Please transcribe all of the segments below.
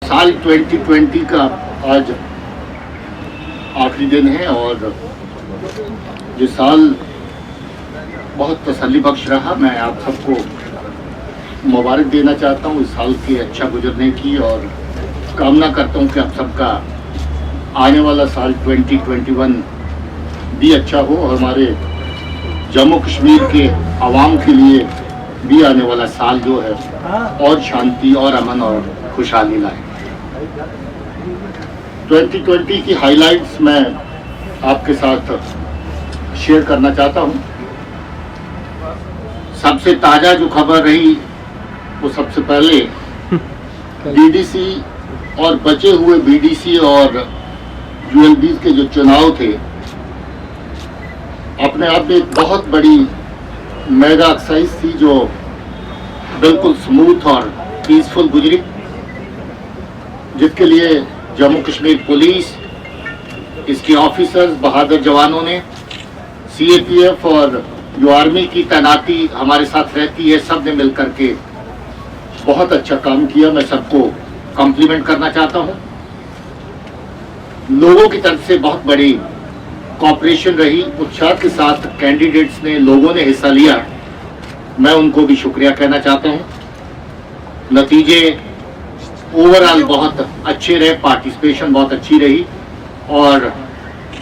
साल 2020 का आज आखिरी दिन है और ये साल बहुत तसल्ली बख्श रहा। मैं आप सबको मुबारक देना चाहता हूँ इस साल के अच्छा गुजरने की और कामना करता हूँ कि आप सबका आने वाला साल 2021 भी अच्छा हो और हमारे जम्मू कश्मीर के आवाम के लिए भी आने वाला साल जो है और शांति और अमन और खुशहाली लाए। 2020 की हाइलाइट्स मैं आपके साथ शेयर करना चाहता हूं। सबसे ताज़ा जो खबर रही वो सबसे पहले डीडीसी और बचे हुए बीडीसी और यूएलबी के जो चुनाव थे, अपने आप में एक बहुत बड़ी मेगा एक्सरसाइज थी जो बिल्कुल स्मूथ और पीसफुल गुजरी, जिसके लिए जम्मू कश्मीर पुलिस, इसके ऑफिसर्स, बहादुर जवानों ने, सीएपीएफ और जो आर्मी की तैनाती हमारे साथ रहती है, सब ने मिलकर के बहुत अच्छा काम किया। मैं सबको कॉम्प्लीमेंट करना चाहता हूं। लोगों की तरफ से बहुत बड़ी कोऑपरेशन रही, उत्साह के साथ कैंडिडेट्स ने, लोगों ने हिस्सा लिया। मैं उनको भी शुक्रिया कहना चाहता हूं। नतीजे ओवरऑल बहुत अच्छे रहे, पार्टिसिपेशन बहुत अच्छी रही और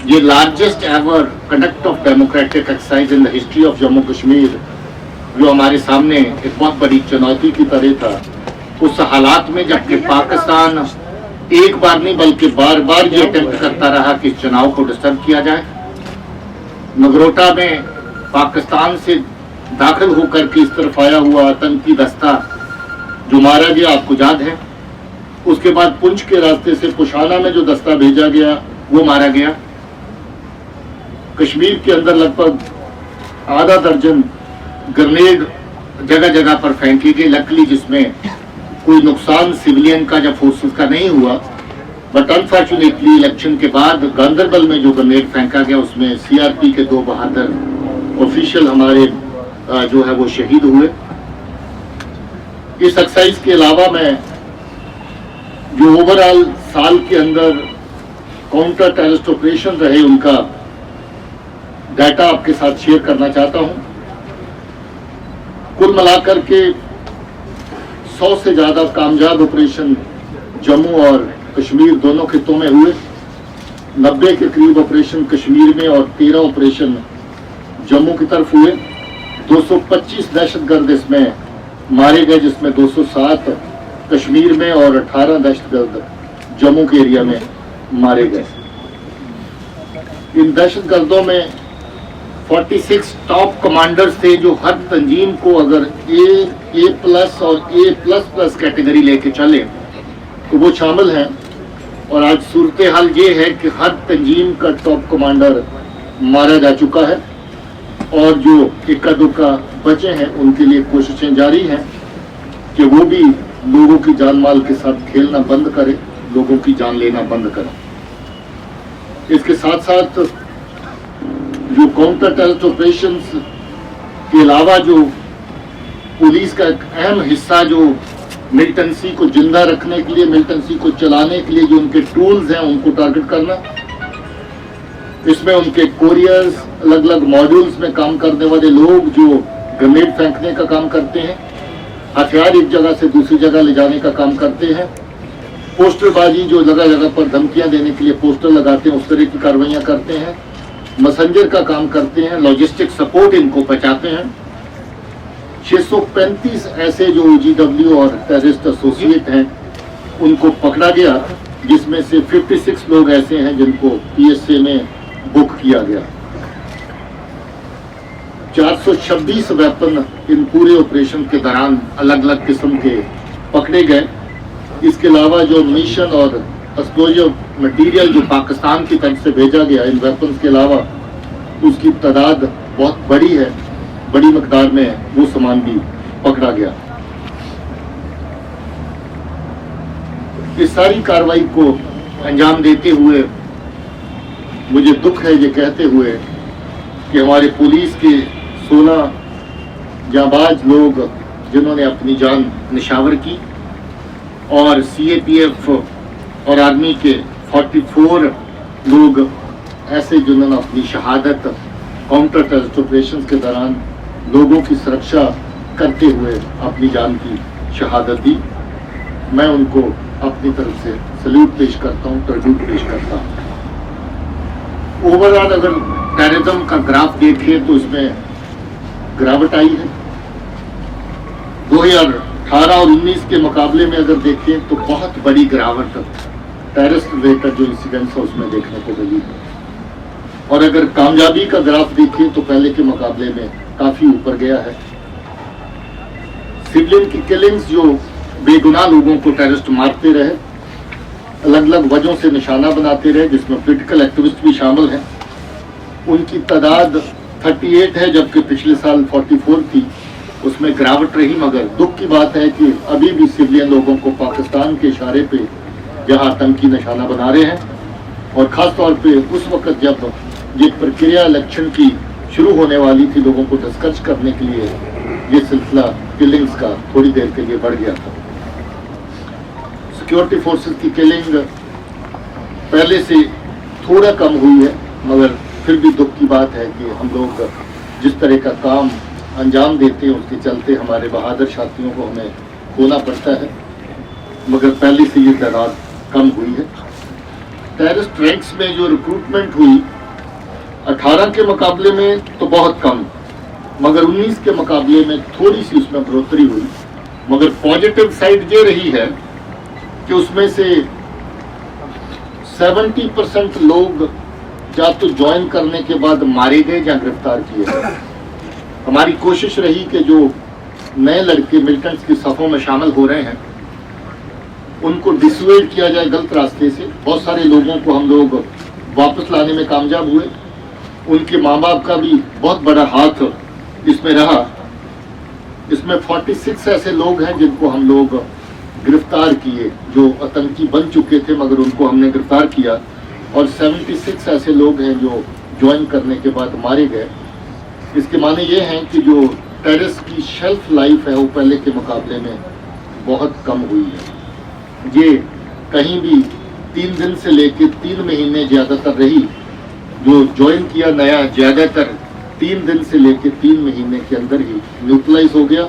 ये largest ever conduct of democratic exercise in the history of Jammu Kashmir जो हमारे सामने एक बहुत बड़ी चुनौती की तरह था, उस हालात में जबकि पाकिस्तान एक बार नहीं बल्कि बार बार ये अटेम्प्ट करता रहा कि इस चुनाव को डिस्टर्ब किया जाए। नगरोटा में पाकिस्तान से दाखिल होकर के इस तरफ आया हुआ आतंकी दस्ता जो मारा गया, आपको याद है। उसके बाद पुंछ के रास्ते से कुशाना में जो दस्ता भेजा गया वो मारा गया। कश्मीर के अंदर लगभग आधा दर्जन ग्रेनेड जगह जगह पर फेंकी गई, लकली जिसमें कोई नुकसान सिविलियन का या फोर्सेस का नहीं हुआ। बट अनफॉर्चुनेटली इलेक्शन के बाद गांदरबल में जो ग्रेनेड फेंका गया उसमें सीआरपी के 2 बहादुर ऑफिशियल हमारे जो है वो शहीद हुए। इस एक्सरसाइज के अलावा मैं जो ओवरऑल साल के अंदर काउंटर टेररिस्ट ऑपरेशन रहे उनका डाटा आपके साथ शेयर करना चाहता हूं। कुल मिलाकर के 100 से ज्यादा कामयाब ऑपरेशन जम्मू और कश्मीर दोनों खित्तों में हुए। 90 के करीब ऑपरेशन कश्मीर में और 13 ऑपरेशन जम्मू की तरफ हुए। 225 दहशतगर्द इसमें मारे गए, जिसमें 207 कश्मीर में और 18 दहशतगर्द जम्मू के एरिया में मारे गए। इन दहशतगर्दों में 46 टॉप कमांडर्स थे जो हर तंजीम को अगर A+ और A++ कैटेगरी लेके चले तो वो शामिल हैं। और आज सूरत हाल ये है कि हर तंजीम का टॉप कमांडर मारा जा चुका है और जो इक्का दुक्का बचे हैं उनके लिए कोशिशें जारी हैं कि वो भी लोगों की जान माल के साथ खेलना बंद करें, लोगों की जान लेना बंद करें। इसके साथ साथ जो काउंटर टेररिस्ट ऑपरेशंस के अलावा जो पुलिस का एक अहम हिस्सा जो मिलिटेंसी को जिंदा रखने के लिए, मिलिटेंसी को चलाने के लिए जो उनके टूल्स हैं उनको टारगेट करना, इसमें उनके कोरियर्स, अलग अलग मॉड्यूल्स में काम करने वाले लोग जो ग्रेनेड फेंकने का काम करते हैं, हथियार एक जगह से दूसरी जगह ले जाने का काम करते हैं, पोस्टरबाजी जो जगह जगह पर धमकियां देने के लिए पोस्टर लगाते हैं उस तरह की कार्रवाइयां करते हैं, मैसेंजर का काम करते हैं, लॉजिस्टिक सपोर्ट इनको पहुंचाते हैं। 635 ऐसे जो OGW और टेररिस्ट एसोसिएट हैं उनको पकड़ा गया, जिसमें से 56 लोग ऐसे हैं जिनको PSA में बुक किया गया। 426 वेपन इन पूरे ऑपरेशन के दौरान अलग अलग किस्म के पकड़े गए। इसके अलावा जो मिशन और एक्सप्लोजिव मटेरियल जो पाकिस्तान की तरफ से भेजा गया इन वेपन्स के अलावा, उसकी तादाद बहुत बड़ी है, बड़ी मकदार में वो सामान भी पकड़ा गया। इस सारी कार्रवाई को अंजाम देते हुए मुझे दुख है ये कहते हुए कि हमारे पुलिस के 16 जाबाज लोग जिन्होंने अपनी जान निशावर की, और CAPF और आर्मी के 44 लोग ऐसे जिन्होंने अपनी शहादत काउंटर टेररिस्ट ऑपरेशन के दौरान लोगों की सुरक्षा करते हुए अपनी जान की शहादत दी। मैं उनको अपनी तरफ से सल्यूट पेश करता हूँ, ट्रिब्यूट पेश करता हूँ। ओवरऑल अगर टेररिज्म का ग्राफ देखें तो इसमें गिरावट आई है। 2018 और 19 के मुकाबले में अगर देखें तो बहुत बड़ी गिरावट टेररिस्ट रिलेटेड जो इंसिडेंट्स है उसमें देखने को मिली है। और अगर कामयाबी का ग्राफ देखें तो पहले के मुकाबले में काफी ऊपर गया है। सिविलियन की किलिंग्स जो बेगुनाह लोगों को टेररिस्ट मारते रहे, अलग अलग वजहों से निशाना बनाते रहे, जिसमें पॉलिटिकल एक्टिविस्ट भी शामिल हैं, उनकी तादाद 38 है, जबकि पिछले साल 44 थी। उसमें गिरावट रही, मगर दुख की बात है कि अभी भी सिविलियन लोगों को पाकिस्तान के इशारे पे जहां आतंकी निशाना बना रहे हैं, और खास तौर पे उस वक्त जब ये प्रक्रिया इलेक्शन की शुरू होने वाली थी, लोगों को डिस्कस करने के लिए ये सिलसिला किलिंग्स का थोड़ी देर के लिए बढ़ गया था। सिक्योरिटी फोर्सेस की किलिंग पहले से थोड़ा कम हुई है, मगर फिर भी दुख की बात है कि हम लोग जिस तरह का काम अंजाम देते हैं उसके चलते हमारे बहादुर साथियों को हमें खोना पड़ता है, मगर पहले से ये तादाद कम हुई है। टेररिस्ट रैंक्स में जो रिक्रूटमेंट हुई 18 के मुकाबले में तो बहुत कम, मगर 19 के मुकाबले में थोड़ी सी उसमें बढ़ोतरी हुई। मगर पॉजिटिव साइड ये रही है कि उसमें से 70% लोग या तो ज्वाइन करने के बाद मारे गए या गिरफ्तार किए गए। हमारी कोशिश रही कि जो नए लड़के मिलिटेंट्स की सफ़ों में शामिल हो रहे हैं उनको डिसुएड किया जाए गलत रास्ते से। बहुत सारे लोगों को हम लोग वापस लाने में कामयाब हुए। उनके माँ बाप का भी बहुत बड़ा हाथ इसमें रहा। इसमें 46 ऐसे लोग हैं जिनको हम लोग गिरफ्तार किए, जो आतंकी बन चुके थे, मगर उनको हमने गिरफ्तार किया। और 76 ऐसे लोग हैं जो ज्वाइन करने के बाद मारे गए। इसके माने ये हैं कि जो टेररिस्ट की शेल्फ लाइफ है वो पहले के मुकाबले में बहुत कम हुई है। ये कहीं भी 3 दिन से लेकर 3 महीने ज़्यादातर रही। जो ज्वाइन किया नया, ज़्यादातर 3 दिन से लेकर 3 महीने के अंदर ही न्यूट्रलाइज हो गया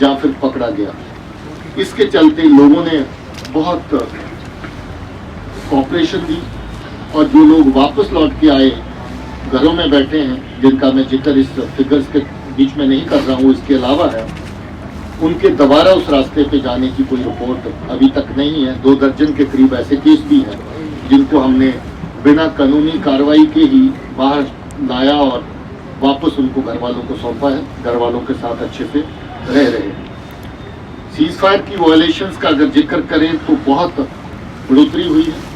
या फिर पकड़ा गया। इसके चलते लोगों ने बहुत कोऑपरेशन दी, और जो लोग वापस लौट के आए घरों में बैठे हैं, जिनका मैं जिक्र इस फिगर्स के बीच में नहीं कर रहा हूँ, इसके अलावा है, उनके दोबारा उस रास्ते पे जाने की कोई रिपोर्ट अभी तक नहीं है। 2 दर्जन के करीब ऐसे केस भी हैं जिनको हमने बिना कानूनी कार्रवाई के ही बाहर लाया और वापस उनको घर वालों को सौंपा है। घर वालों के साथ अच्छे से रह रहे हैं। सीज फायर की वायलेशंस का अगर जिक्र करें तो बहुत बढ़ोतरी हुई है।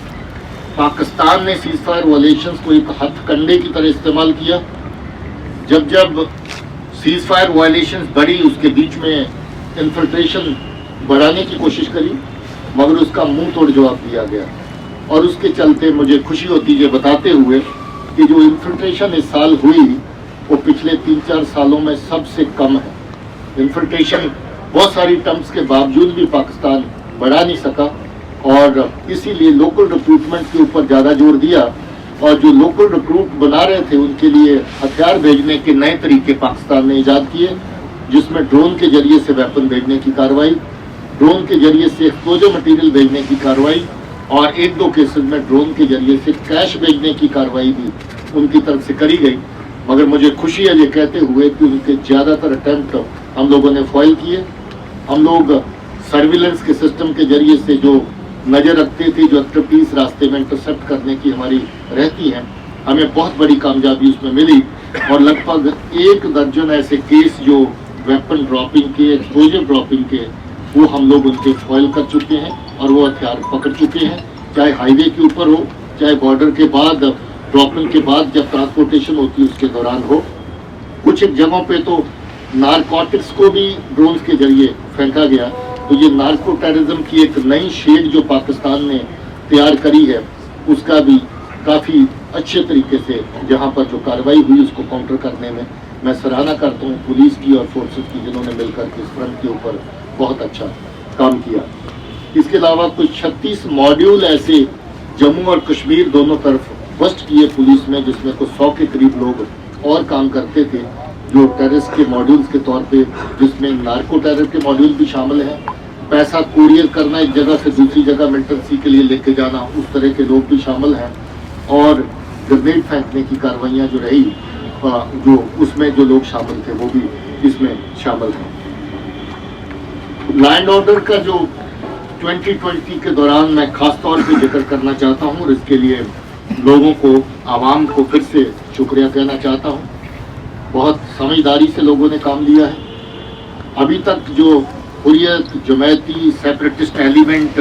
पाकिस्तान ने सीज फायर वायलेशंस को एक हथकंडे की तरह इस्तेमाल किया। जब जब सीज फायर वायलेशंस बढ़ी, उसके बीच में इन्फिल्ट्रेशन बढ़ाने की कोशिश करी, मगर उसका मुंह तोड़ जवाब दिया गया। और उसके चलते मुझे खुशी होती है बताते हुए कि जो इन्फिल्ट्रेशन इस साल हुई वो पिछले 3-4 सालों में सबसे कम है। इन्फिल्ट्रेशन बहुत सारी टर्म्स के बावजूद भी पाकिस्तान बढ़ा नहीं सका, और इसीलिए लोकल रिक्रूटमेंट के ऊपर ज़्यादा जोर दिया। और जो लोकल रिक्रूट बना रहे थे उनके लिए हथियार भेजने के नए तरीके पाकिस्तान ने ईजाद किए, जिसमें ड्रोन के जरिए से वेपन भेजने की कार्रवाई, ड्रोन के जरिए से एक्सप्लोजिव मटेरियल भेजने की कार्रवाई, और 1-2 केसेस में ड्रोन के जरिए से कैश भेजने की कार्रवाई भी उनकी तरफ से करी गई। मगर मुझे खुशी है ये कहते हुए कि उनके ज़्यादातर अटैम्प्ट हम लोगों ने फॉइल किए। हम लोग सर्विलेंस के सिस्टम के जरिए से जो नज़र रखते थे, जो एक्टिविटीज़ रास्ते में इंटरसेप्ट करने की हमारी रहती हैं, हमें बहुत बड़ी कामयाबी उसमें मिली। और लगभग 1 दर्जन ऐसे केस जो वेपन ड्रॉपिंग के, एक्सप्लोजिव ड्रॉपिंग के, वो हम लोग उनके फॉइल कर चुके हैं और वो हथियार पकड़ चुके हैं, चाहे हाईवे के ऊपर हो, चाहे बॉर्डर के बाद, ड्रॉपिंग के बाद जब ट्रांसपोर्टेशन होती है उसके दौरान हो। कुछ एक जगहों पे तो नारकोटिक्स को भी ड्रोन के जरिए फेंका गया। तो ये नार्को टेररिज्म की एक नई शेड जो पाकिस्तान ने तैयार करी है, उसका भी काफ़ी अच्छे तरीके से जहाँ पर जो कार्रवाई हुई उसको काउंटर करने में मैं सराहना करता हूँ पुलिस की और फोर्सेस की, जिन्होंने मिलकर के इस फ्रंट के ऊपर बहुत अच्छा काम किया। इसके अलावा कुछ 36 मॉड्यूल ऐसे जम्मू और कश्मीर दोनों तरफ बस्ट किए पुलिस में, जिसमें कुछ 100 के करीब लोग और काम करते थे जो टेररिस्ट के मॉड्यूल्स के तौर पे, जिसमें नार्को टेरर के मॉड्यूल भी शामिल हैं, पैसा कुरियर करना एक जगह से दूसरी जगह मिलिटेंसी के लिए लेके जाना, उस तरह के लोग भी शामिल हैं, और ग्रेनेड फेंकने की कार्रवाइयाँ जो रही जो उसमें जो लोग शामिल थे वो भी इसमें शामिल हैं। लैंड ऑर्डर का जो 2020 के दौरान मैं खास तौर पे जिक्र करना चाहता हूँ और इसके लिए लोगों को, आवाम को फिर से शुक्रिया कहना चाहता हूँ। बहुत समझदारी से लोगों ने काम लिया है। अभी तक जो हुर्रियत, जमायती, सेपरेटिस्ट एलिमेंट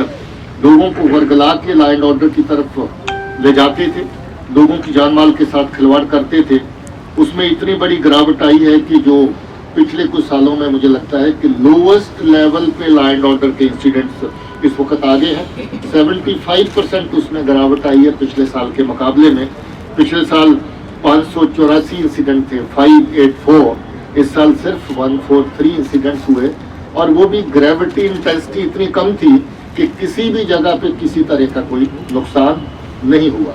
लोगों को वर्गला के लैंड ऑर्डर की तरफ ले जाते थे, लोगों की जान माल के साथ खिलवाड़ करते थे, उसमें इतनी बड़ी गिरावट आई है कि जो पिछले कुछ सालों में मुझे लगता है कि लोवेस्ट लेवल पे लैंड ऑर्डर के इंसिडेंट्स इस वक्त आगे हैं। 75% उसमें गिरावट आई है पिछले साल के मुकाबले में। पिछले साल 584 इंसिडेंट थे, 584, इस साल सिर्फ 143 इंसिडेंट्स हुए, और वो भी ग्रेविटी इंटेंसिटी इतनी कम थी कि किसी भी जगह पे किसी तरह का कोई नुकसान नहीं हुआ।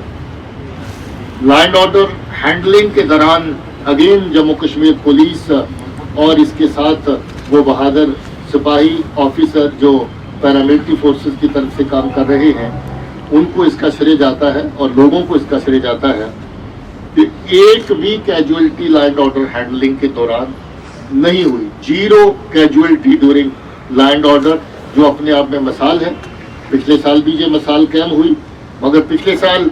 लैंड ऑर्डर हैंडलिंग के दौरान अगेन जम्मू कश्मीर पुलिस और इसके साथ वो बहादुर सिपाही ऑफिसर जो पैरामिलिट्री फोर्सेस की तरफ से काम कर रहे हैं, उनको इसका श्रेय जाता है और लोगों को इसका श्रेय जाता है कि एक भी कैजुअलिटी लैंड ऑर्डर हैंडलिंग के दौरान नहीं हुई। 0 कैजुअलिटी ड्यूरिंग लैंड ऑर्डर, जो अपने आप में मिसाल है। पिछले साल भी ये मिसाल कायम हुई, मगर पिछले साल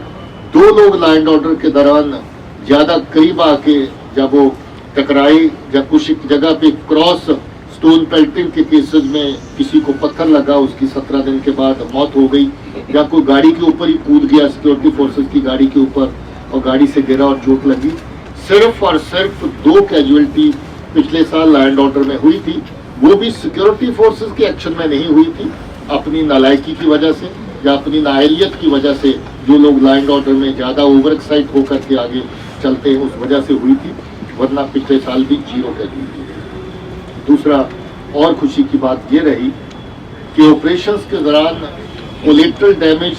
2 लोग लैंड ऑर्डर के दौरान ज़्यादा करीब आके जब वो टकराए, या कुछ जगह पे क्रॉस स्टोन पेल्टिंग के केसेस में किसी को पत्थर लगा, उसकी 17 दिन के बाद मौत हो गई, या कोई गाड़ी के ऊपर ही कूद गया सिक्योरिटी फोर्सेस की गाड़ी के ऊपर और गाड़ी से गिरा और चोट लगी। सिर्फ और सिर्फ 2 कैजुअलिटी पिछले साल लैंड ऑर्डर में हुई थी, वो भी सिक्योरिटी फोर्सेस के एक्शन में नहीं हुई थी, अपनी नालायकी की वजह से या अपनी नाअहलियत की वजह से, जो लोग लैंड ऑर्डर में ज़्यादा ओवर एक्साइट होकर के आगे चलते हैं उस वजह से हुई थी, वरना पिछले साल भी 0 कैजुअलिटी। दूसरा और खुशी की बात ये रही कि ऑपरेशंस के दौरान कोलेटरल डैमेज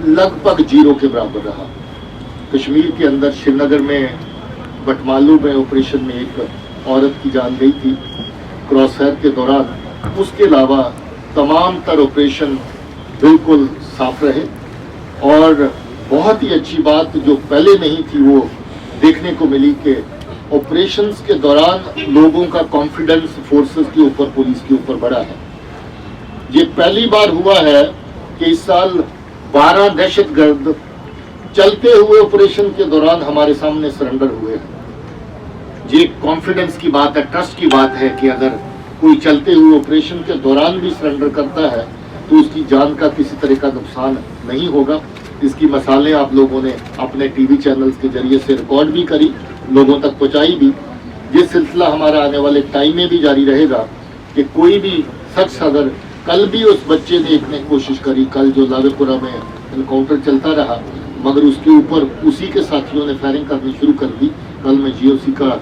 लगभग 0 के बराबर रहा। कश्मीर के अंदर श्रीनगर में बटमालू में ऑपरेशन में एक औरत की जान गई थी क्रॉस फायर के दौरान। उसके अलावा तमाम तर ऑपरेशन बिल्कुल साफ रहे, और बहुत ही अच्छी बात जो पहले नहीं थी वो देखने को मिली कि ऑपरेशंस के दौरान लोगों का कॉन्फिडेंस फोर्सेस के ऊपर, पुलिस के ऊपर बढ़ा है। ये पहली बार हुआ है कि इस साल 12 दहशतगर्द चलते हुए ऑपरेशन के दौरान हमारे सामने सरेंडर हुए हैं। ये कॉन्फिडेंस की बात है, ट्रस्ट की बात है कि अगर कोई चलते हुए ऑपरेशन के दौरान भी सरेंडर करता है तो उसकी जान का किसी तरह का नुकसान नहीं होगा। इसकी मिसालें आप लोगों ने अपने टीवी चैनल्स के जरिए से रिकॉर्ड भी करी, लोगों तक पहुंचाई भी। ये सिलसिला हमारा आने वाले टाइम में भी जारी रहेगा कि कोई भी शख्स, अगर कल भी उस बच्चे ने एक ने कोशिश करी, कल जो लावेपुरा में एनकाउंटर चलता रहा, मगर उसके ऊपर उसी के साथियों ने फायरिंग करनी शुरू कर दी। कल मैं जीओसी का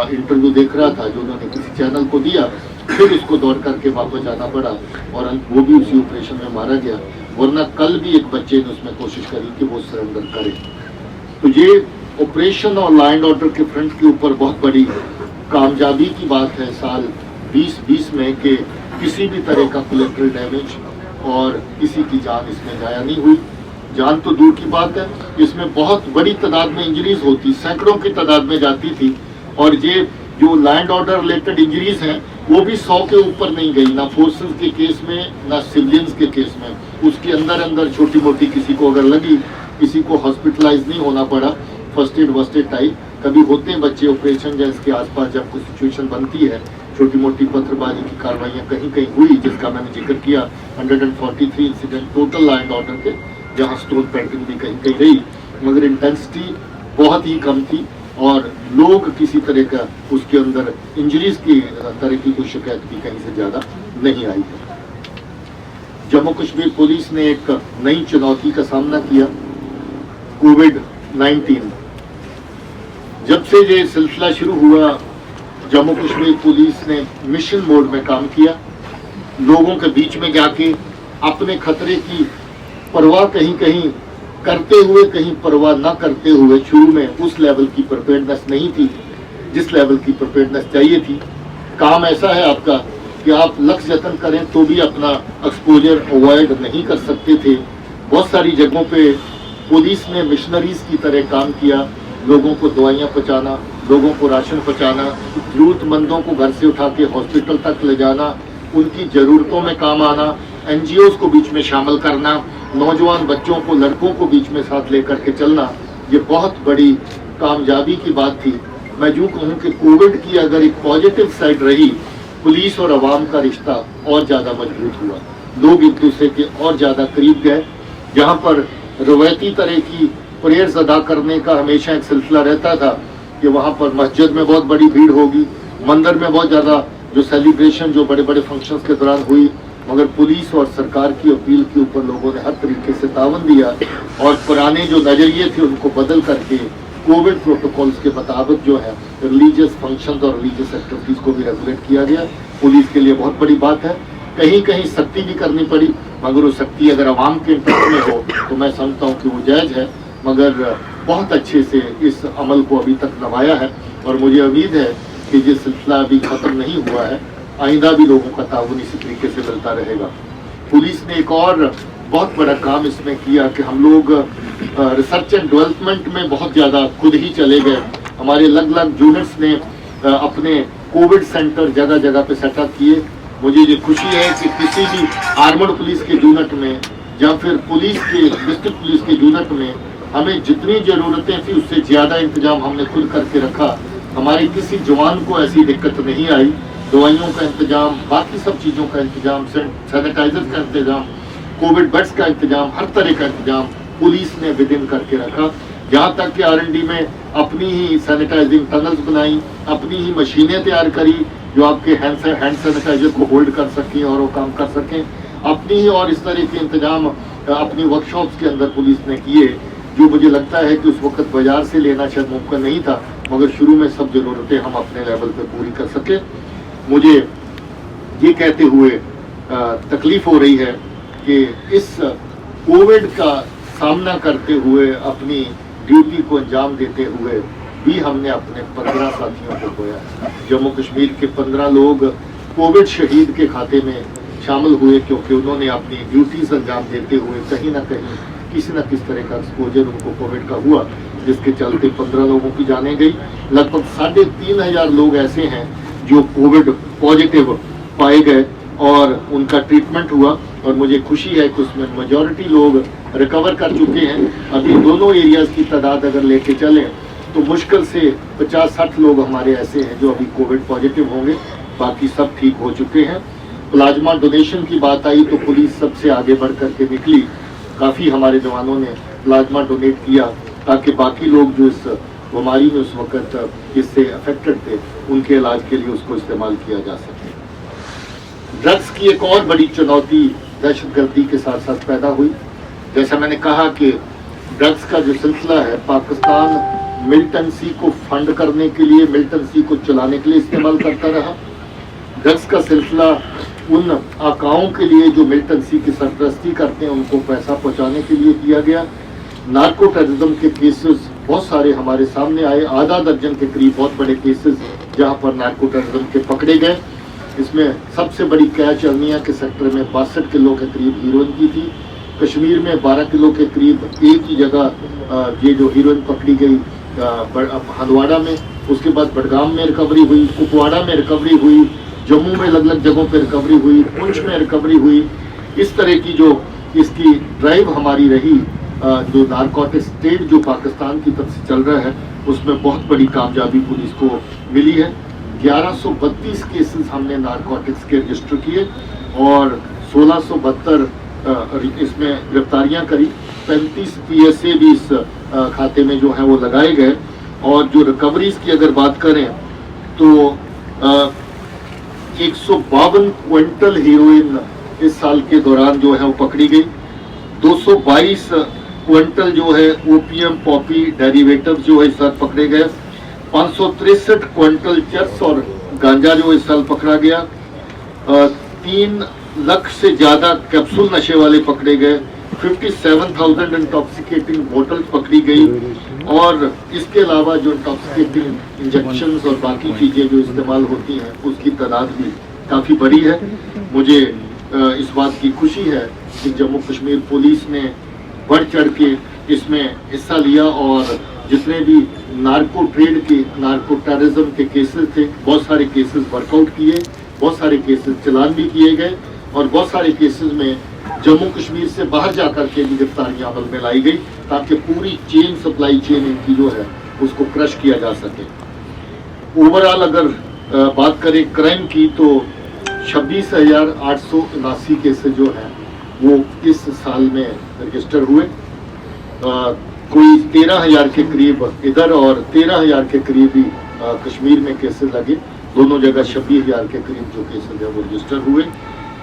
इंटरव्यू देख रहा था जो उन्होंने किसी चैनल को दिया, फिर उसको दौड़ करके वापस जाना पड़ा और वो भी उसी ऑपरेशन में मारा गया, वरना कल भी एक बच्चे ने उसमें कोशिश करी कि वो सरेंडर करे। तो ये ऑपरेशन और लैंड ऑर्डर के फ्रंट के ऊपर बहुत बड़ी कामयाबी की बात है साल 2020 में कि किसी भी तरह का कोलेटरल डैमेज और किसी की जान इसमें जाया नहीं हुई। जान तो दूर की बात है, इसमें बहुत बड़ी तादाद में इंजरीज होती, सैकड़ों की तादाद में जाती थी, और ये जो लैंड ऑर्डर रिलेटेड इंजरीज हैं वो भी 100 के ऊपर नहीं गई, ना फोर्सेस के केस में ना सिविलियंस के केस में। उसके अंदर छोटी मोटी किसी को अगर लगी, किसी को हॉस्पिटलाइज नहीं होना पड़ा, फर्स्ट एड वस्ट एड टाइप कभी होते हैं बच्चे ऑपरेशन जैसे के आसपास जब कोई सिचुएशन बनती है। छोटी मोटी पत्थरबाजी की कार्रवाइयाँ कहीं कहीं हुई, जिसका मैंने जिक्र किया। 143 इंसिडेंट टोटल लैंड ऑर्डर के, जहाँ स्टोन पेल्टिंग भी कहीं कहीं रही, मगर इंटेंसिटी बहुत ही कम थी और लोग किसी तरह का उसके अंदर इंजरीज की तरह की कोई शिकायत भी कहीं से ज़्यादा नहीं आई है। जम्मू कश्मीर पुलिस ने एक नई चुनौती का सामना किया, कोविड-19। जब से ये सिलसिला शुरू हुआ, जम्मू कश्मीर पुलिस ने मिशन मोड में काम किया, लोगों के बीच में जाके अपने खतरे की परवाह कहीं कहीं करते हुए, कहीं परवाह न करते हुए, शुरू में उस लेवल की प्रिपेयर्डनेस नहीं थी जिस लेवल की प्रिपेयर्डनेस चाहिए थी। काम ऐसा है आपका कि आप लक्ष्य जतन करें तो भी अपना एक्सपोजर अवॉइड नहीं कर सकते थे। बहुत सारी जगहों पे पुलिस ने मिशनरीज की तरह काम किया, लोगों को दवाइयाँ पहुँचाना, लोगों को राशन पहुँचाना, जरूरतमंदों को घर से उठा के हॉस्पिटल तक ले जाना, उनकी ज़रूरतों में काम आना, NGOs को बीच में शामिल करना, नौजवान बच्चों को, लड़कों को बीच में साथ लेकर के चलना, ये बहुत बड़ी कामयाबी की बात थी। मैं यूँ कहूँ कि कोविड की अगर एक पॉजिटिव साइड रही, पुलिस और आवाम का रिश्ता और ज़्यादा मजबूत हुआ, लोग एक दूसरे के और ज़्यादा करीब गए। जहाँ पर रवायती तरह की प्रेयर्स अदा करने का हमेशा एक सिलसिला रहता था कि वहाँ पर मस्जिद में बहुत बड़ी भीड़ होगी, मंदिर में बहुत ज़्यादा जो सेलिब्रेशन जो बड़े बड़े फंक्शंस के दौरान हुई, मगर पुलिस और सरकार की अपील के ऊपर लोगों ने हर तरीके से तावन दिया और पुराने जो नज़रिए थे उनको बदल करके कोविड प्रोटोकॉल्स के मुताबिक जो है रिलीजियस फंक्शंस और रिलीजियस एक्टिविटीज़ को भी रेगुलेट किया गया। पुलिस के लिए बहुत बड़ी बात है। कहीं कहीं सख्ती भी करनी पड़ी, मगर वो सख्ती अगर आवाम के इंटरेस्ट में हो तो मैं समझता हूँ कि वो जायज़ है। मगर बहुत अच्छे से इस अमल को अभी तक निभाया है और मुझे उम्मीद है कि ये सिलसिला अभी ख़त्म नहीं हुआ है, आइंदा भी लोगों का ताउन इसी तरीके से मिलता रहेगा। पुलिस ने एक और बहुत बड़ा काम इसमें किया कि हम लोग रिसर्च एंड डेवलपमेंट में बहुत ज़्यादा खुद ही चले गए। हमारे अलग अलग यूनिट्स ने अपने कोविड सेंटर जगह जगह पे सेटअप किए। मुझे ये खुशी है कि किसी भी आर्मर्ड पुलिस के यूनिट में या फिर पुलिस के डिस्ट्रिक्ट पुलिस के यूनिट में हमें जितनी ज़रूरतें थी उससे ज़्यादा इंतजाम हमने खुद करके रखा। हमारे किसी जवान को ऐसी दिक्कत नहीं आई। दवाइयों का इंतजाम, बाकी सब चीज़ों का इंतजाम, सैनिटाइजर का इंतजाम, कोविड बेड्स का इंतजाम, हर तरह का इंतजाम पुलिस ने विदिन करके रखा। यहाँ तक कि R&D में अपनी ही सैनिटाइजिंग टनल्स बनाई, अपनी ही मशीनें तैयार करी जो आपके हैंड सैनिटाइजर को होल्ड कर सकें और वो काम कर सकें। अपनी ही और इस तरह के इंतजाम अपनी वर्कशॉप्स के अंदर पुलिस ने किए, जो मुझे लगता है कि उस वक्त बाजार से लेना शायद मुमकिन नहीं था, मगर शुरू में सब ज़रूरतें हम अपने लेवल पे पूरी कर सके। मुझे ये कहते हुए तकलीफ हो रही है कि इस कोविड का सामना करते हुए, अपनी ड्यूटी को अंजाम देते हुए भी हमने अपने 15 साथियों को खोया। जम्मू कश्मीर के 15 लोग कोविड शहीद के खाते में शामिल हुए, क्योंकि उन्होंने अपनी ड्यूटीज अंजाम देते हुए कहीं ना कहीं किसी न किस तरह का एक्सपोजर उनको कोविड का हुआ, जिसके चलते 15 लोगों की जानें गई। लगभग 3500 लोग ऐसे हैं जो कोविड पॉजिटिव पाए गए और उनका ट्रीटमेंट हुआ, और मुझे खुशी है कि उसमें मेजॉरिटी लोग रिकवर कर चुके हैं। अभी दोनों एरियाज की तादाद अगर लेके चलें तो मुश्किल से 50-60 लोग हमारे ऐसे हैं जो अभी कोविड पॉजिटिव होंगे, बाकी सब ठीक हो चुके हैं। प्लाज्मा डोनेशन की बात आई तो पुलिस सबसे आगे बढ़ करके निकली। काफ़ी हमारे जवानों ने प्लाज्मा डोनेट किया ताकि बाकी लोग जो इस बीमारी में उस वक्त इससे अफेक्टेड थे उनके इलाज के लिए उसको इस्तेमाल किया जा सके। ड्रग्स की एक और बड़ी चुनौती दहशतगर्दी के साथ साथ पैदा हुई। जैसा मैंने कहा कि ड्रग्स का जो सिलसिला है, पाकिस्तान मिलिटेंसी को फंड करने के लिए, मिलिटेंसी को चलाने के लिए इस्तेमाल करता रहा। ड्रग्स का सिलसिला उन आकाओं के लिए जो मिलिटेंसी की सरपरस्ती करते हैं उनको पैसा पहुंचाने के लिए किया गया। नार्को टेररिज्म के केसेस बहुत सारे हमारे सामने आए, आधा दर्जन के करीब बहुत बड़े केसेस जहां पर नार्को टेररिज्म के पकड़े गए। इसमें सबसे बड़ी कैच अर्निया के सेक्टर में 62 किलो के करीब हीरोइन की थी। कश्मीर में 12 किलो के करीब एक ही जगह ये जो हीरोइन पकड़ी गई हंदवाड़ा में, उसके बाद बडगाम में रिकवरी हुई, कुपवाड़ा में रिकवरी हुई, जम्मू में अलग अलग जगहों पर रिकवरी हुई, पुंछ में रिकवरी हुई। इस तरह की जो इसकी ड्राइव हमारी रही, जो नारकोटिक स्टेट जो पाकिस्तान की तरफ से चल रहा है, उसमें बहुत बड़ी कामयाबी पुलिस को मिली है। 1132 केसेस हमने नारकोटिक्स के रजिस्टर किए और 1672 इसमें गिरफ्तारियां करी। 35 PSA भी इस खाते में जो है वो लगाए गए। और जो रिकवरीज की अगर बात करें तो 152 क्विंटल हीरोइन इस साल के दौरान जो है वो पकड़ी गई। 222 क्विंटल जो है ओपीएम पॉपी डेरिवेटिव जो है इस साल पकड़े गए। 563 क्विंटल चरस और गांजा जो इस साल पकड़ा गया। 3 लाख से ज्यादा कैप्सूल नशे वाले पकड़े गए, 57,000 इंटॉक्सिकेटिंग बोतल पकड़ी गई और इसके अलावा जो इंटॉक्सिकेटिंग इंजेक्शंस और बाकी चीजें जो इस्तेमाल होती हैं उसकी तादाद भी काफी बड़ी है। मुझे इस बात की खुशी है कि जम्मू कश्मीर पुलिस ने बढ़ चढ़ के इसमें हिस्सा लिया और जितने भी नार्को ट्रेड के, नार्को टेररिज्म के केसेस थे, बहुत सारे केसेस वर्कआउट किए, बहुत सारे केसेस चलान भी किए गए और बहुत सारे केसेस में जम्मू कश्मीर से बाहर जाकर के भी गिरफ्तारियां अमल में लाई गई ताकि पूरी चेन, सप्लाई चेन इनकी जो है उसको क्रश किया जा सके। ओवरऑल अगर बात करें क्राइम की तो 26,879 केसेस जो हैं वो इस साल में रजिस्टर हुए। कोई 13,000 के करीब इधर और 13,000 के करीब ही कश्मीर में केसेस लगे। दोनों जगह 26,000 के करीब जो केसेस है वो रजिस्टर हुए।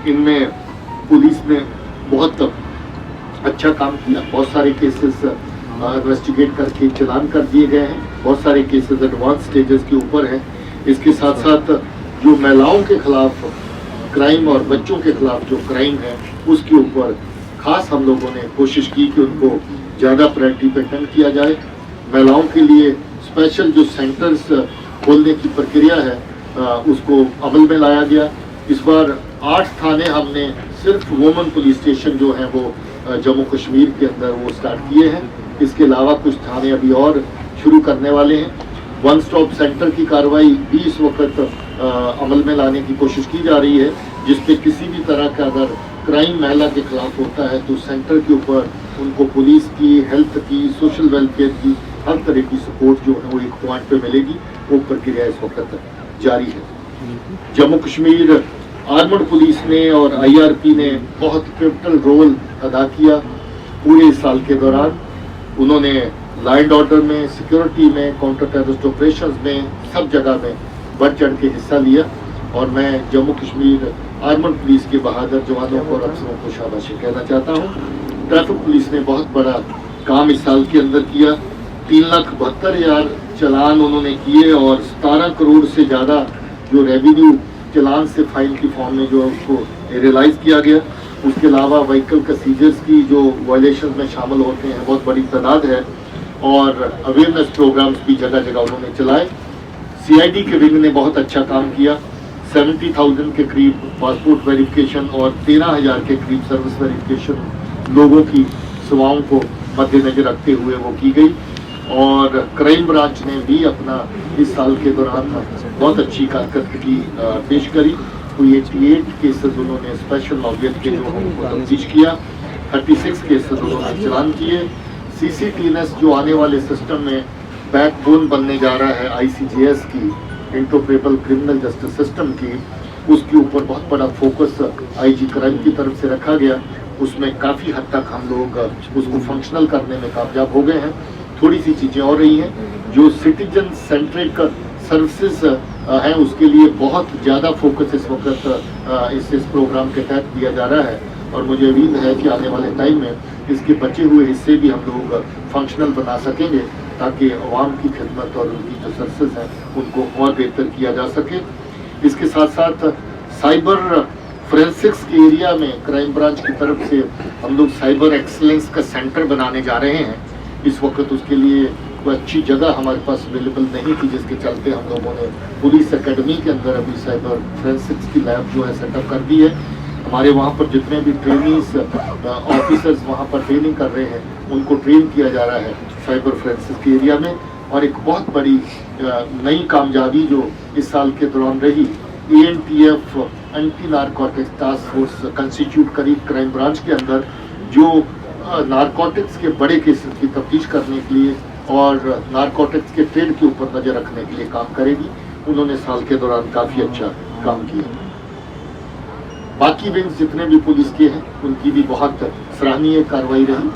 इनमें पुलिस ने बहुत अच्छा काम किया। बहुत सारे केसेस इन्वेस्टिगेट करके चलान कर दिए गए हैं, बहुत सारे केसेस एडवांस स्टेजेस के ऊपर हैं। इसके साथ साथ जो महिलाओं के खिलाफ क्राइम और बच्चों के खिलाफ जो क्राइम है उसके ऊपर खास हम लोगों ने कोशिश की कि उनको ज़्यादा प्रायोरिटी पे अटेंड किया जाए। महिलाओं के लिए स्पेशल जो सेंटर्स खोलने की प्रक्रिया है उसको अमल में लाया गया। इस बार 8 थाने हमने सिर्फ वुमेन पुलिस स्टेशन जो हैं वो जम्मू कश्मीर के अंदर वो स्टार्ट किए हैं। इसके अलावा कुछ थाने अभी और शुरू करने वाले हैं। वन स्टॉप सेंटर की कार्रवाई भी इस वक्त अमल में लाने की कोशिश की जा रही है, जिसपे किसी भी तरह का अगर क्राइम महिला के खिलाफ होता है तो सेंटर के ऊपर उनको पुलिस की, हेल्थ की, सोशल वेलफेयर की हर तरह की सपोर्ट जो है वो एक पॉइंट पे मिलेगी। वो प्रक्रिया इस वक्त जारी है। जम्मू कश्मीर आर्मड पुलिस ने और IRP ने बहुत पिवटल रोल अदा किया पूरे साल के दौरान। उन्होंने लॉ एंड ऑर्डर में, सिक्योरिटी में, काउंटर टेररिस्ट ऑपरेशंस में, सब जगह में बढ़ चढ़ के हिस्सा लिया और मैं जम्मू कश्मीर आर्मड पुलिस के बहादुर जवानों और अफसरों को शाबाशी कहना चाहता हूँ। ट्रैफिक पुलिस ने बहुत बड़ा काम इस साल के अंदर किया। 3,72,000 चलान उन्होंने किए और 17 करोड़ से ज़्यादा जो रेवेन्यू चलान से फाइन की फॉर्म में जो उसको रियलाइज किया गया। उसके अलावा व्हीकल का सीजर्स की जो वायलेशन में शामिल होते हैं बहुत बड़ी तादाद है और अवेयरनेस प्रोग्राम्स भी जगह जगह उन्होंने चलाए। CID के विंग ने बहुत अच्छा काम किया। 70,000 के करीब पासपोर्ट वेरिफिकेशन और 13,000 के करीब सर्विस वेरिफिकेशन लोगों की सेवाओं को मद्देनजर रखते हुए वो की गई। और क्राइम ब्रांच ने भी अपना इस साल के दौरान बहुत अच्छी कारकर्दगी पेश करी। कोई 88 केसेस उन्होंने स्पेशल नौबियत के जो उनको तफ्तीश किया, 36 केसेस उन्होंने चलान किए। CCTNS जो आने वाले सिस्टम में बैकबोन बनने जा रहा है ICJS की, इंटरप्रेबल क्रिमिनल जस्टिस सिस्टम की, उसके ऊपर बहुत बड़ा फोकस IG क्राइम की तरफ से रखा गया। उसमें काफ़ी हद तक हम लोग उसको फंक्शनल करने में कामयाब हो गए हैं। थोड़ी सी चीज़ें और रही हैं। जो सिटीजन सेंट्रिक सर्विसेज हैं उसके लिए बहुत ज़्यादा फोकस इस वक्त इस प्रोग्राम के तहत दिया जा रहा है और मुझे उम्मीद है कि आने वाले टाइम में इसके बचे हुए हिस्से भी हम लोग फंक्शनल बना सकेंगे ताकि अवाम की खिदमत और उनकी जो सर्विसेज हैं उनको और बेहतर किया जा सके। इसके साथ साथ साइबर फोरेंसिक्स के एरिया में क्राइम ब्रांच की तरफ से हम लोग साइबर एक्सीलेंस का सेंटर बनाने जा रहे हैं। इस वक्त उसके लिए कोई अच्छी जगह हमारे पास अवेलेबल नहीं थी, जिसके चलते हम लोगों ने पुलिस एकेडमी के अंदर अभी साइबर फोरेंसिक्स की लैब जो है सेटअप कर दी है। हमारे वहाँ पर जितने भी ट्रेनिंग्स ऑफिसर्स वहाँ पर ट्रेनिंग कर रहे हैं उनको ट्रेन किया जा रहा है साइबर फोरेंसिक्स के एरिया में। और एक बहुत बड़ी नई कामयाबी जो इस साल के दौरान रही, ANTF anti narcotics task force constitute करी क्राइम ब्रांच के अंदर, जो नारकोटिक्स के बड़े केसेस की तफ्तीश करने के लिए और नारकोटिक्स के ट्रेड के ऊपर नजर रखने के लिए काम करेगी। उन्होंने साल के दौरान काफ़ी अच्छा काम किया। बाकी विंग्स जितने भी पुलिस के हैं उनकी भी बहुत सराहनीय कार्रवाई रही,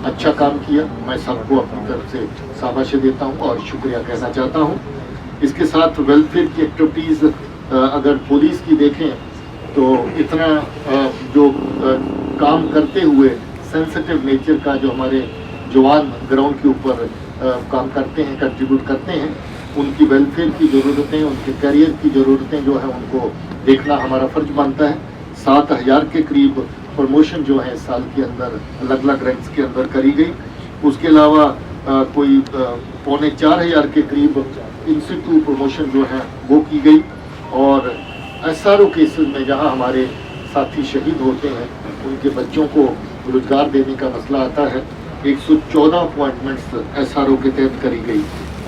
अच्छा काम किया। मैं सबको अपनी तरफ से शाबाशी देता हूँ और शुक्रिया कहना चाहता हूँ। इसके साथ वेलफेयर की एक्टिविटीज़ अगर पुलिस की देखें तो इतना जो काम करते हुए सेंसिटिव नेचर का जो हमारे जवान ग्राउंड के ऊपर काम करते हैं, कंट्रीब्यूट करते हैं, उनकी वेलफेयर की ज़रूरतें, उनके करियर की ज़रूरतें जो है उनको देखना हमारा फ़र्ज बनता है। 7,000 के करीब प्रमोशन जो है साल के अंदर अलग अलग रैंक्स के अंदर करी गई। उसके अलावा कोई 3,400 के करीब इंस्टीट्यूट प्रमोशन जो है वो की गई। और SRO केसेस में जहां हमारे साथी शहीद होते हैं उनके बच्चों को रोजगार देने का मसला आता है, 114 अपॉइंटमेंट्स SRO के तहत करी गई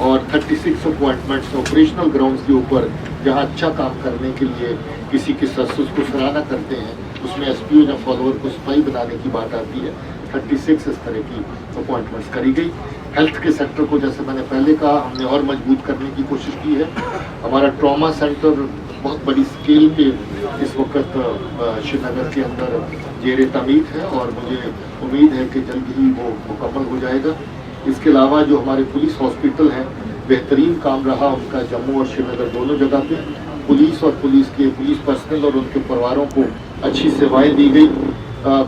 और 36 अपॉइंटमेंट्स ऑपरेशनल ग्राउंड्स के ऊपर जहां अच्छा काम करने के लिए किसी के ससुर को सराहना करते हैं उसमें SPO या फॉलोअर को सिपाही बनाने की बात आती है। 36 इस तरह की अपॉइंटमेंट्स करी गई। हेल्थ के सेक्टर को जैसे मैंने पहले कहा हमने और मजबूत करने की कोशिश की है। हमारा ट्रॉमा सेंटर बहुत बड़ी स्केल पे इस वक्त श्रीनगर के अंदर जेर तमीर है और मुझे उम्मीद है कि जल्द ही वो मुकम्मल हो जाएगा। इसके अलावा जो हमारे पुलिस हॉस्पिटल हैं बेहतरीन काम रहा उनका जम्मू और श्रीनगर दोनों जगह पे। पुलिस और पुलिस पर्सनल और उनके परिवारों को अच्छी सेवाएं दी गई।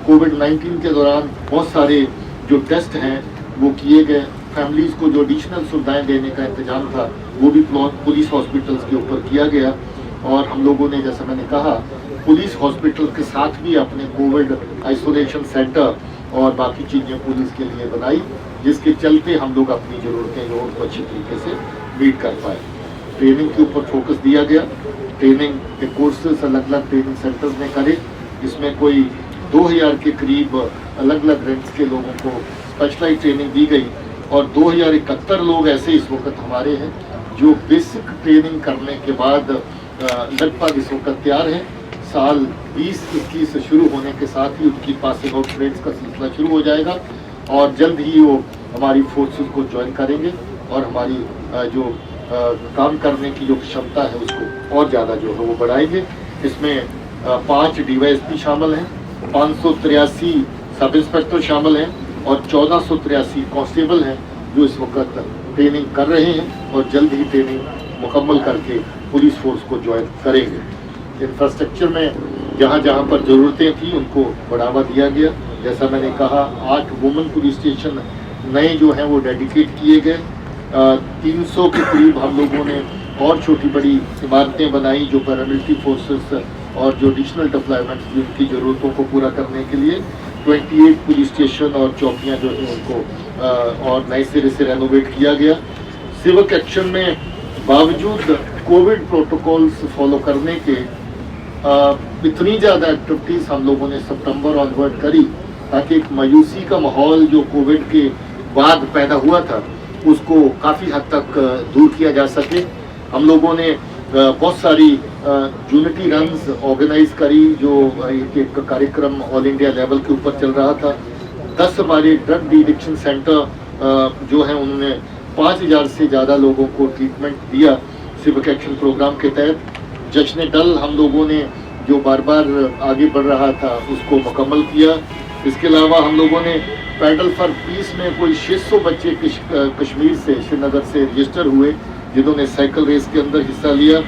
कोविड-19 के दौरान बहुत सारे जो टेस्ट हैं वो किए गए। फैमिलीज़ को जो एडिशनल सुविधाएं देने का इंतजाम था वो भी पुलिस हॉस्पिटल्स के ऊपर किया गया। और हम लोगों ने जैसा मैंने कहा पुलिस हॉस्पिटल के साथ भी अपने कोविड आइसोलेशन सेंटर और बाकी चीज़ें पुलिस के लिए बनाई, जिसके चलते हम लोग अपनी ज़रूरतें जो उनको अच्छी तरीके से मीट कर पाए। ट्रेनिंग के ऊपर फोकस दिया गया। ट्रेनिंग के कोर्सेज अलग अलग ट्रेनिंग सेंटर्स ने करे, जिसमें कोई 2,000 के करीब अलग अलग रैंक्स के लोगों को स्पेशलाइज ट्रेनिंग दी गई और 2,071 लोग ऐसे इस वक्त हमारे हैं जो बेसिक ट्रेनिंग करने के बाद लगभग इस वक्त तैयार हैं। साल 2021 से शुरू होने के साथ ही उनकी पासिंग आउट रेट्स का सिलसिला शुरू हो जाएगा और जल्द ही वो हमारी फोर्सेस को ज्वाइन करेंगे और हमारी जो काम करने की जो क्षमता है उसको और ज़्यादा जो है वो बढ़ाएंगे। इसमें 5 DYSP शामिल हैं, 583 सब इंस्पेक्टर शामिल हैं और 1483 कांस्टेबल हैं जो इस वक्त ट्रेनिंग कर रहे हैं और जल्द ही ट्रेनिंग मुकम्मल करके पुलिस फोर्स को ज्वाइन करेंगे। इंफ्रास्ट्रक्चर में जहाँ जहाँ पर ज़रूरतें थी उनको बढ़ावा दिया गया। जैसा मैंने कहा 8 वुमेन पुलिस स्टेशन नए जो हैं वो डेडिकेट किए गए। 300 के करीब हम लोगों ने और छोटी बड़ी इमारतें बनाई जो पैरामिलिट्री फोर्सेस और जो एडिशनल डिप्लॉयमेंट्स की उनकी ज़रूरतों को पूरा करने के लिए 28 पुलिस स्टेशन और चौकियाँ जो हैं उनको और नए सिरे से रेनोवेट किया गया। सिविक एक्शन में बावजूद कोविड प्रोटोकॉल्स फॉलो करने के इतनी ज़्यादा एक्टिविटीज़ हम लोगों ने सितंबर ऑनवर्ड करी ताकि एक मायूसी का माहौल जो कोविड के बाद पैदा हुआ था उसको काफ़ी हद तक दूर किया जा सके। हम लोगों ने बहुत सारी यूनिटी रन्स ऑर्गेनाइज करी जो एक कार्यक्रम ऑल इंडिया लेवल के ऊपर चल रहा था। 10 हमारे ड्रग डिडिक्शन सेंटर जो है उन्होंने 5,000 से ज़्यादा लोगों को ट्रीटमेंट दिया सिविक एक्शन प्रोग्राम के तहत। जश्न डल हम लोगों ने जो बार बार आगे बढ़ रहा था उसको मुकम्मल किया। इसके अलावा हम लोगों ने पैडल फॉर पीस में कोई 600 बच्चे कश्मीर से श्रीनगर से रजिस्टर हुए जिन्होंने साइकिल रेस के अंदर हिस्सा लिया।